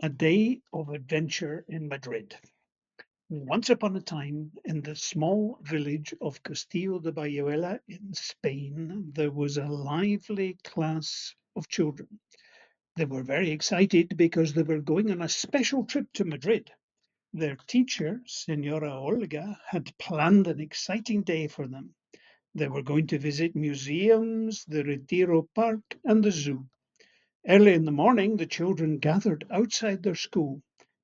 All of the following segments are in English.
A day of adventure in Madrid. Once upon a time, in the small village of Castillo de Bayuela in Spain, there was a lively class of children. They were very excited because they were going on a special trip to Madrid. Their teacher, Senora Olga, had planned an exciting day for them. They were going to visit museums, the Retiro Park, and the zoo. Early in the morning, the children gathered outside their school.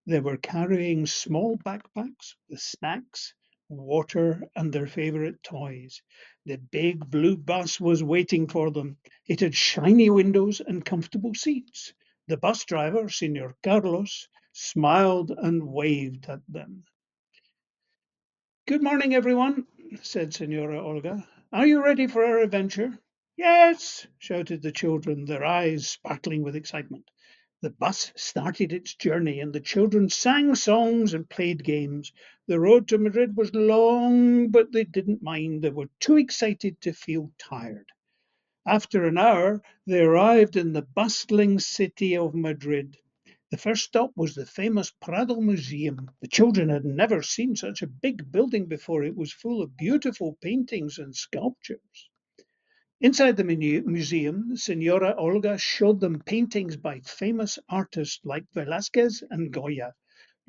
They were carrying small backpacks with snacks, water, and their favorite toys. The big blue bus was waiting for them. It had shiny windows and comfortable seats. The bus driver, Senor Carlos, smiled and waved at them. Good morning, everyone, said Senora Olga. Are you ready for our adventure? Yes, shouted the children, their eyes sparkling with excitement. The bus started its journey, and the children sang songs and played games. The road to Madrid was long, but they didn't mind. They were too excited to feel tired. After an hour, they arrived in the bustling city of Madrid. The first stop was the famous Prado Museum. The children had never seen such a big building before. It was full of beautiful paintings and sculptures. Inside the museum, Senora Olga showed them paintings by famous artists like Velázquez and Goya.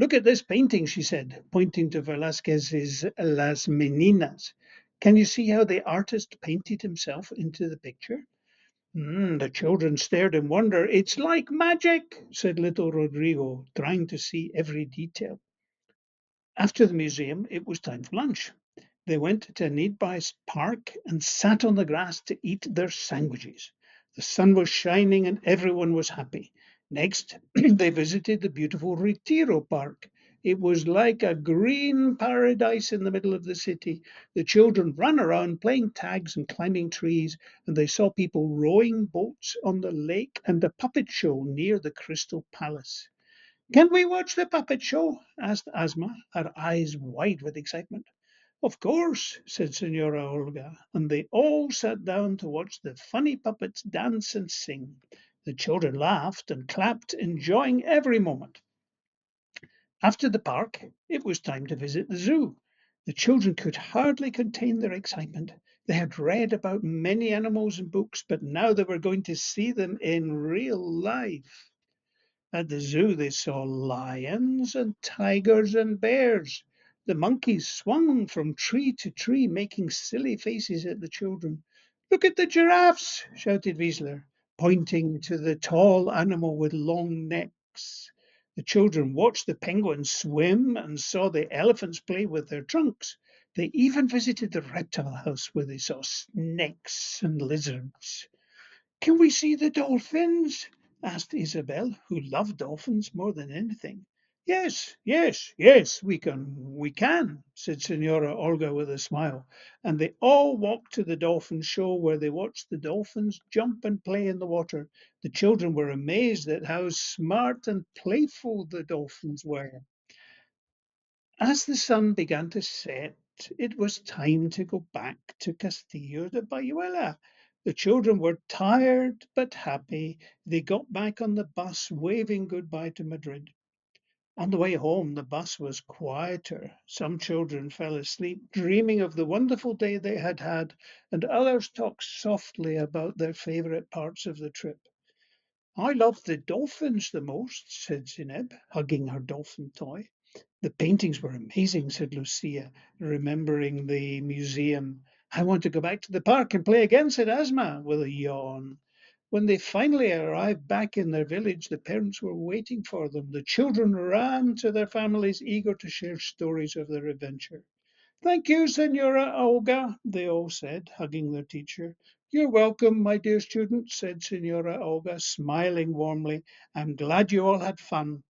Look at this painting, she said, pointing to Velázquez's Las Meninas. Can you see how the artist painted himself into the picture? The children stared in wonder. It's like magic, said little Rodrigo, trying to see every detail. After the museum, it was time for lunch. They went to a nearby park and sat on the grass to eat their sandwiches. The sun was shining and everyone was happy. Next, they visited the beautiful Retiro Park. It was like a green paradise in the middle of the city. The children ran around playing tags and climbing trees, and they saw people rowing boats on the lake and a puppet show near the Crystal Palace. Can we watch the puppet show? Asked Asma, her eyes wide with excitement. Of course, said Senora Olga, and they all sat down to watch the funny puppets dance and sing. The children laughed and clapped, enjoying every moment. After the park, it was time to visit the zoo. The children could hardly contain their excitement. They had read about many animals in books, but now they were going to see them in real life. At the zoo, they saw lions and tigers and bears. The monkeys swung from tree to tree, making silly faces at the children. Look at the giraffes, shouted Wiesler, pointing to the tall animal with long necks. The children watched the penguins swim and saw the elephants play with their trunks. They even visited the reptile house where they saw snakes and lizards. Can we see the dolphins? Asked Isabel, who loved dolphins more than anything. Yes, yes, yes, we can, said Senora Olga with a smile. And they all walked to the dolphin show where they watched the dolphins jump and play in the water. The children were amazed at how smart and playful the dolphins were. As the sun began to set, it was time to go back to Castillo de Bayuela. The children were tired but happy. They got back on the bus, waving goodbye to Madrid. On the way home, the bus was quieter. Some children fell asleep, dreaming of the wonderful day they had had, and others talked softly about their favorite parts of the trip. I loved the dolphins the most, said Zineb, hugging her dolphin toy. The paintings were amazing, said Lucia, remembering the museum. I want to go back to the park and play again, said Asma, with a yawn. When they finally arrived back in their village, the parents were waiting for them. The children ran to their families, eager to share stories of their adventure. Thank you, Senora Olga, they all said, hugging their teacher. You're welcome, my dear students, said Senora Olga, smiling warmly. I'm glad you all had fun.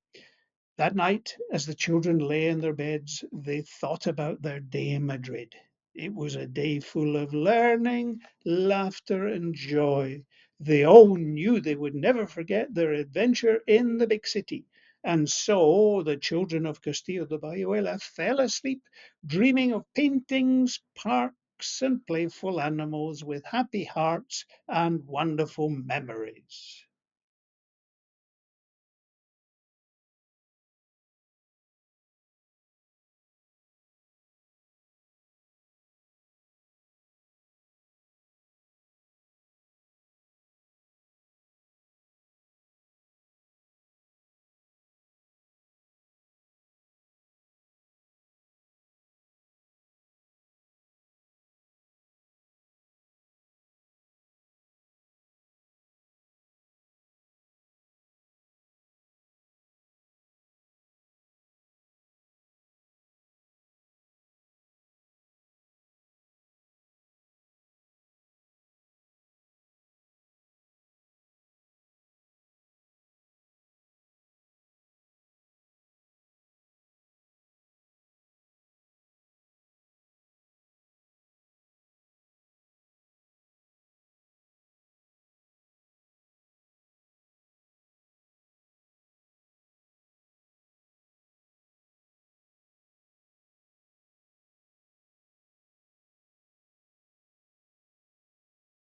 That night, as the children lay in their beds, they thought about their day in Madrid. It was a day full of learning, laughter, and joy. They all knew they would never forget their adventure in the big city. And so the children of Castillo de Bayuela fell asleep, dreaming of paintings, parks, and playful animals with happy hearts and wonderful memories.